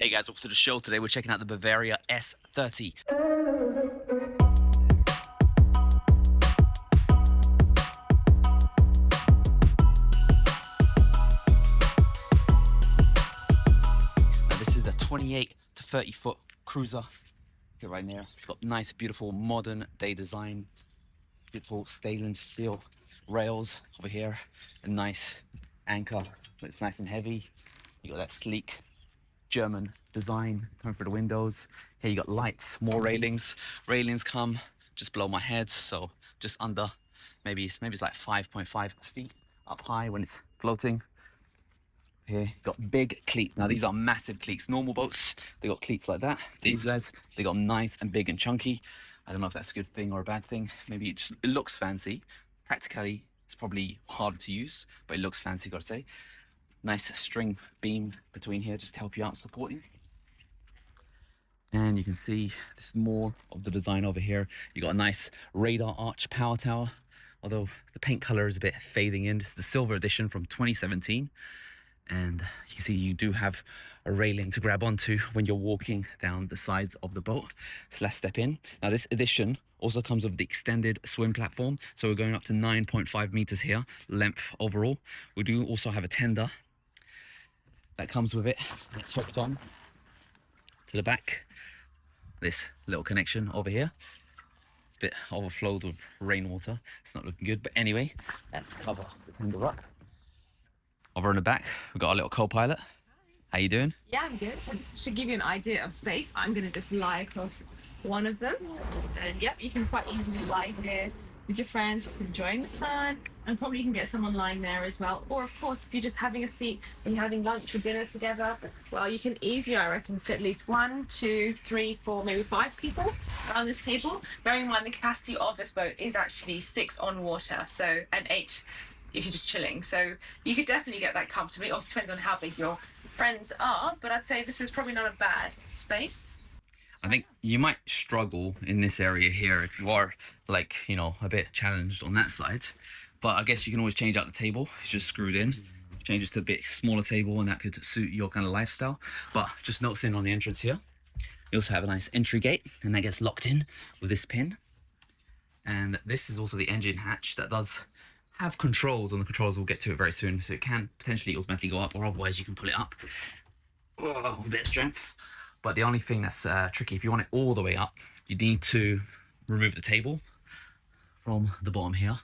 Hey guys, welcome to the show. Today we're checking out the Bavaria S30. Now this is a 28 to 30 foot cruiser. Here right there. It's got nice, beautiful modern day design. Beautiful stainless steel rails over here. A nice anchor, but it's nice and heavy. You got that sleek German design coming through the windows. Here you got lights, more railings. Railings come just below my head, so just under, maybe it's like 5.5 feet up high when it's floating. Here you got big cleats. Now these are massive cleats. Normal boats, they got cleats like that. These guys, they got nice and big and chunky. I don't know if that's a good thing or a bad thing. Maybe it looks fancy. Practically, it's probably harder to use, but it looks fancy, gotta say. Nice string beam between here just to help you out supporting. And you can see this is more of the design over here. You got a nice radar arch power tower, although the paint color is a bit fading in. This is the silver edition from 2017. And you can see you do have a railing to grab onto when you're walking down the sides of the boat. So let's step in. Now this edition also comes with the extended swim platform. So we're going up to 9.5 meters here, length overall. We do also have a tender that comes with it. It's hooked on to the back. This little connection over here. It's a bit overflowed with rainwater. It's not looking good, but anyway, let's cover the tender up. Over in the back, we've got our little co-pilot. How you doing? Yeah, I'm good. So just to give you an idea of space, I'm going to just lie across one of them. And yep, you can quite easily lie here with your friends, just enjoying the sun. And probably you can get someone lying there as well. Or of course, if you're just having a seat and you're having lunch or dinner together, well, you can easily, I reckon, fit at least 1, 2, 3, 4, maybe 5 people around this table. Bearing in mind the capacity of this boat is actually 6 on water, so and 8 if you're just chilling. So you could definitely get that comfortably. Obviously depends on how big your friends are, but I'd say this is probably not a bad space. I think you might struggle in this area here if you are, like, you know, a bit challenged on that side. But I guess you can always change out the table. It's just screwed in. Change this to a bit smaller table, and that could suit your kind of lifestyle. But just noticing on the entrance here, you also have a nice entry gate, and that gets locked in with this pin. And this is also the engine hatch that does have controls, and the controls we'll get to it very soon. So it can potentially automatically go up, or otherwise you can pull it up. Oh, a bit of strength. But the only thing that's tricky, if you want it all the way up, you need to remove the table from the bottom here.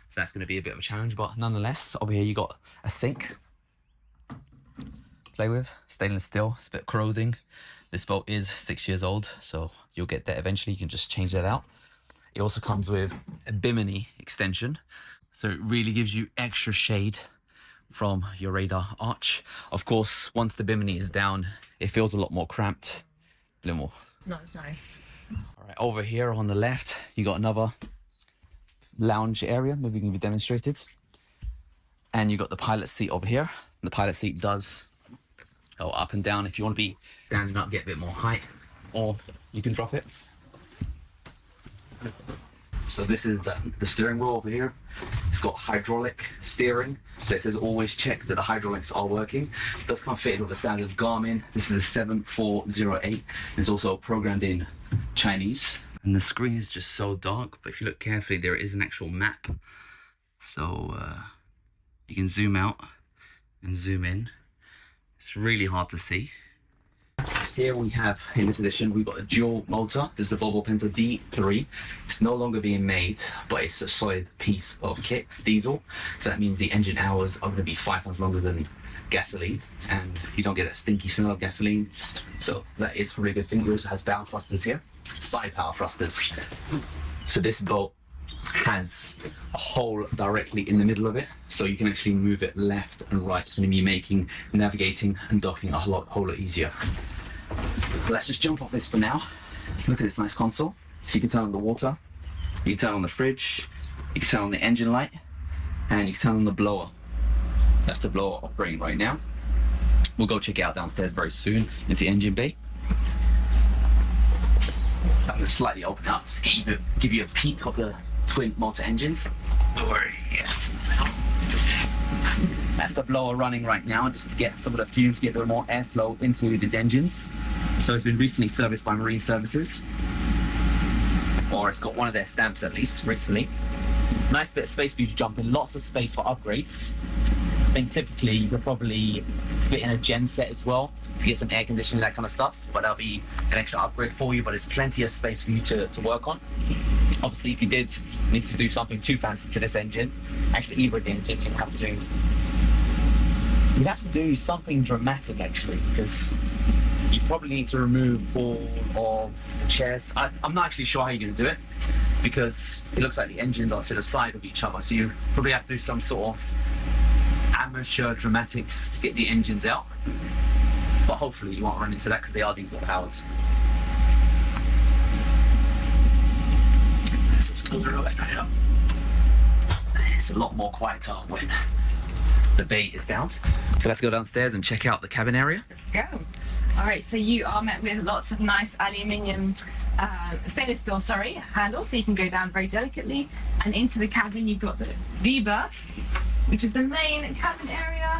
So that's going to be a bit of a challenge, but nonetheless, over here you got a sink to play with, stainless steel. It's a bit corroding. This boat is 6 years old, so you'll get that eventually. You can just change that out. It also comes with a bimini extension, so it really gives you extra shade from your radar arch. Of course, once the bimini is down, it feels a lot more cramped, a little more. Not as nice. All right, over here on the left, you got another lounge area, maybe it can be demonstrated. And you got the pilot seat over here. The pilot seat does go up and down if you want to be standing up, get a bit more height, or you can drop it. So this is the steering wheel over here. It's got hydraulic steering. So it says always check that the hydraulics are working. It does come fitted with a standard Garmin. This is a 7408. It's also programmed in Chinese. And the screen is just so dark, but if you look carefully, there is an actual map. So you can zoom out and zoom in. It's really hard to see. Here we have, in this edition, we've got a dual motor. This is a Volvo Penta D3. It's no longer being made, but it's a solid piece of kit. It's diesel, so that means the engine hours are going to be 5 times longer than gasoline, and you don't get that stinky smell of gasoline. So that is probably a good thing. It also has bow thrusters here, side power thrusters. So this boat has a hole directly in the middle of it, so you can actually move it left and right. It's going to be making navigating and docking a whole lot easier. Let's just jump off this for now. Look at this nice console. So you can turn on the water, you can turn on the fridge, you can turn on the engine light, and you can turn on the blower. That's the blower operating right now. We'll go check it out downstairs very soon into the engine bay. I'm going to slightly open up to give you a peek of the twin motor engines. Don't worry. Yeah. That's the blower running right now, just to get some of the fumes, get a little more airflow into these engines. So it's been recently serviced by Marine Services, or it's got one of their stamps at least recently. Nice bit of space for you to jump in, lots of space for upgrades. I think typically you could probably fit in a gen set as well to get some air conditioning, that kind of stuff, but that'll be an extra upgrade for you, but there's plenty of space for you to work on. Obviously, if you did need to do something too fancy to this engine, actually either of the engines, you'd have to do something dramatic actually, because you probably need to remove all of the chairs. I'm not actually sure how you're going to do it, because it looks like the engines are to the side of each other, so you probably have to do some sort of amateur dramatics to get the engines out, but hopefully you won't run into that because they are diesel powered. Let's just close the door right up. It's a lot more quieter when the bay is down. So let's go downstairs and check out the cabin area. Let's go. All right, so you are met with lots of nice aluminium, stainless steel, handles, so you can go down very delicately. And into the cabin, you've got the V-berth, which is the main cabin area.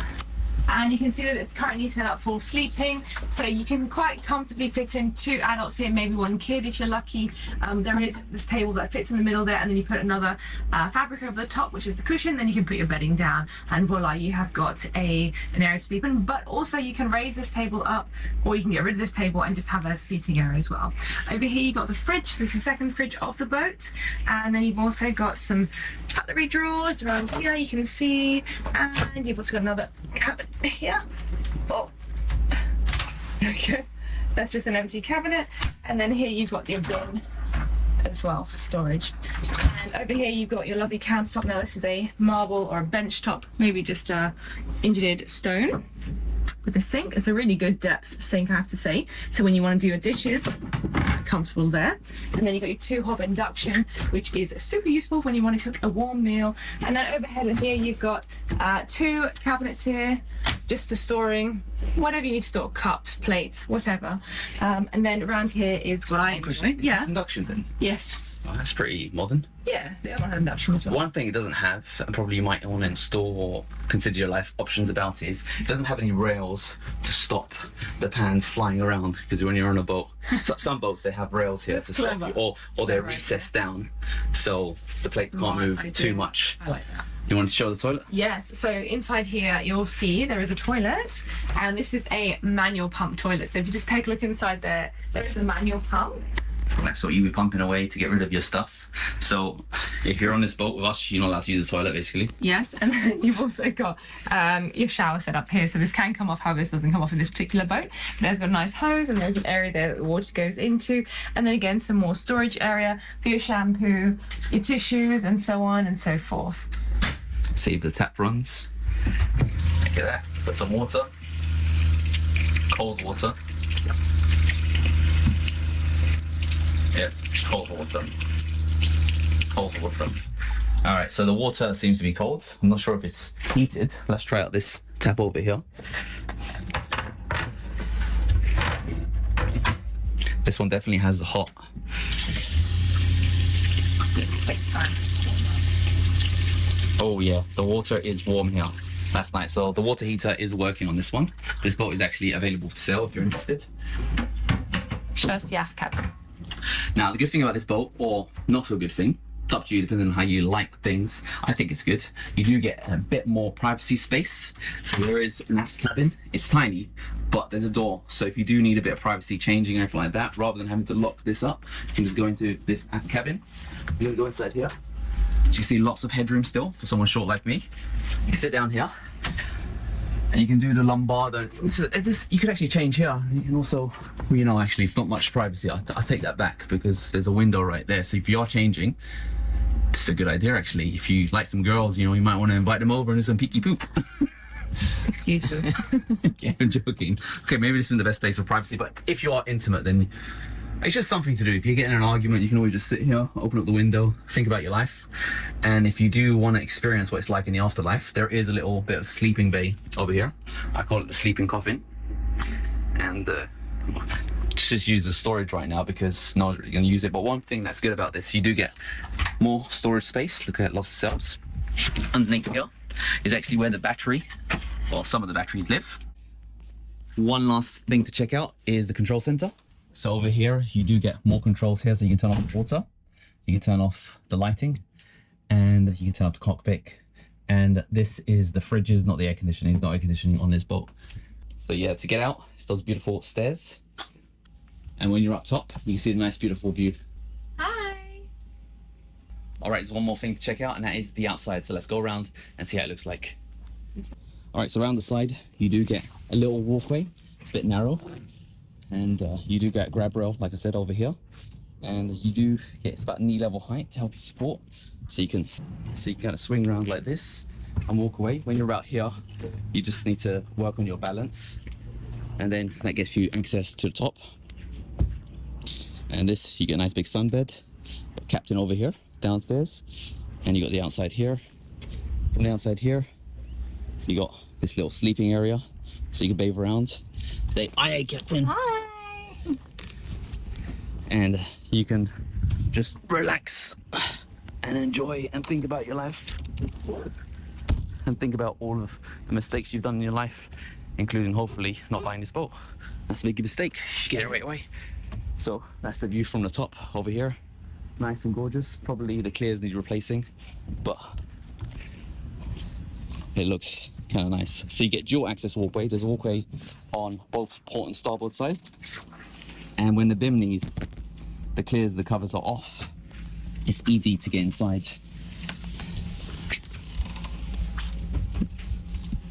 And you can see that it's currently set up for sleeping, so you can quite comfortably fit in 2 adults here, maybe 1 kid if you're lucky. There is this table that fits in the middle there, and then you put another fabric over the top, which is the cushion. Then you can put your bedding down, and voila, you have got an area to sleep in. But also you can raise this table up, or you can get rid of this table and just have it as a seating area as well. Over here you've got the fridge. This is the second fridge of the boat, and then you've also got some cutlery drawers around here, you can see, and you've also got another cabinet here. Oh, there we go. That's just an empty cabinet, and then here you've got your bin as well for storage. And over here you've got your lovely countertop. Now this is a marble or a bench top, maybe just engineered stone, with a sink. It's a really good depth sink, I have to say, so when you want to do your dishes, comfortable there. And then you've got your 2-hob induction, which is super useful when you want to cook a warm meal. And then overhead here you've got 2 cabinets here, just for storing whatever you need to store, cups, plates, whatever. And then around here is what I enjoy. Yeah. Is this induction then? Yes. Oh, that's pretty modern. Yeah, the other one has induction as well. One thing it doesn't have, and probably you might want to install or consider your life options about it, is it doesn't have any rails to stop the pans flying around, because when you're on a boat, some boats they have rails here to stop you, or they're recessed down, so the plates can't move too much. I like that. You want to show the toilet? Yes, so inside here you'll see there is a toilet, and this is a manual pump toilet. So if you just take a look inside there, there is a manual pump. That's what you be pumping away to get rid of your stuff. So if you're on this boat with us, you're not allowed to use the toilet, basically. Yes, and then you've also got your shower set up here. So this can come off, however this doesn't come off in this particular boat. But there's got a nice hose, and there's an area there that the water goes into. And then again, some more storage area for your shampoo, your tissues, and so on and so forth. See if the tap runs. Look at that. Put some water. Cold water. Yeah, cold water. Cold water. Alright, so the water seems to be cold. I'm not sure if it's heated. Let's try out this tap over here. This one definitely has hot. Oh yeah, the water is warm here. That's nice. So the water heater is working on this one. This boat is actually available for sale if you're interested. Show us the aft cabin. Now, the good thing about this boat, or not so good thing, it's up to you depending on how you like things. I think it's good. You do get a bit more privacy space. So there is an aft cabin. It's tiny, but there's a door. So if you do need a bit of privacy changing or anything like that, rather than having to lock this up, you can just go into this aft cabin. I'm gonna go inside here. So you see lots of headroom still for someone short like me. You can sit down here. And you can do the lumbar. You could actually change here. You can also, well, you know, actually, it's not much privacy. I'll take that back because there's a window right there. So if you are changing, it's a good idea, actually. If you like some girls, you know, you might want to invite them over and do some peeky poop. Excuse me. Yeah, I'm joking. Okay, maybe this isn't the best place for privacy, but if you are intimate, then it's just something to do. If you're getting in an argument, you can always just sit here, open up the window, think about your life. And if you do want to experience what it's like in the afterlife, there is a little bit of sleeping bay over here. I call it the sleeping coffin. And just use the storage right now because no one's really going to use it. But one thing that's good about this, you do get more storage space. Look at lots of cells underneath here. is actually where the battery, well, some of the batteries live. One last thing to check out is the control center. So over here, you do get more controls here. So you can turn off the water, you can turn off the lighting, and you can turn up the cockpit. And this is the fridges, not the air conditioning. There's no air conditioning on this boat. So yeah, to get out, it's those beautiful stairs. And when you're up top, you can see the nice, beautiful view. Hi. All right, there's one more thing to check out, and that is the outside. So let's go around and see how it looks like. All right, so around the side, you do get a little walkway. It's a bit narrow. And you do get a grab rail, like I said, over here. And you do get, it's about knee level height to help you support. So you can kind of swing around like this and walk away. When you're about here, you just need to work on your balance. And then that gets you access to the top. And this, you get a nice big sunbed. Got captain over here, downstairs. And you got the outside here. From the outside here, you got this little sleeping area. So you can bathe around. Say, aye, captain. Hi. And you can just relax and enjoy and think about your life. And think about all of the mistakes you've done in your life, including hopefully not buying this boat. That's a big mistake. You should get it right away. So that's the view from the top over here. Nice and gorgeous. Probably the clears need replacing, but it looks kind of nice. So you get dual access walkway. There's a walkway on both port and starboard side. And when the bimneys, the clears, the covers are off, it's easy to get inside.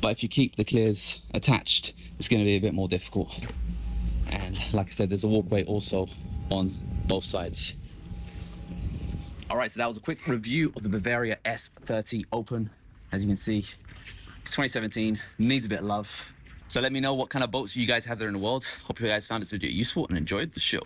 But if you keep the clears attached, it's going to be a bit more difficult. And like I said, there's a walkway also on both sides. All right, so that was a quick review of the Bavaria S30 Open. As you can see, it's 2017, needs a bit of love. So let me know what kind of boats you guys have there in the world. Hope you guys found this video useful and enjoyed the show.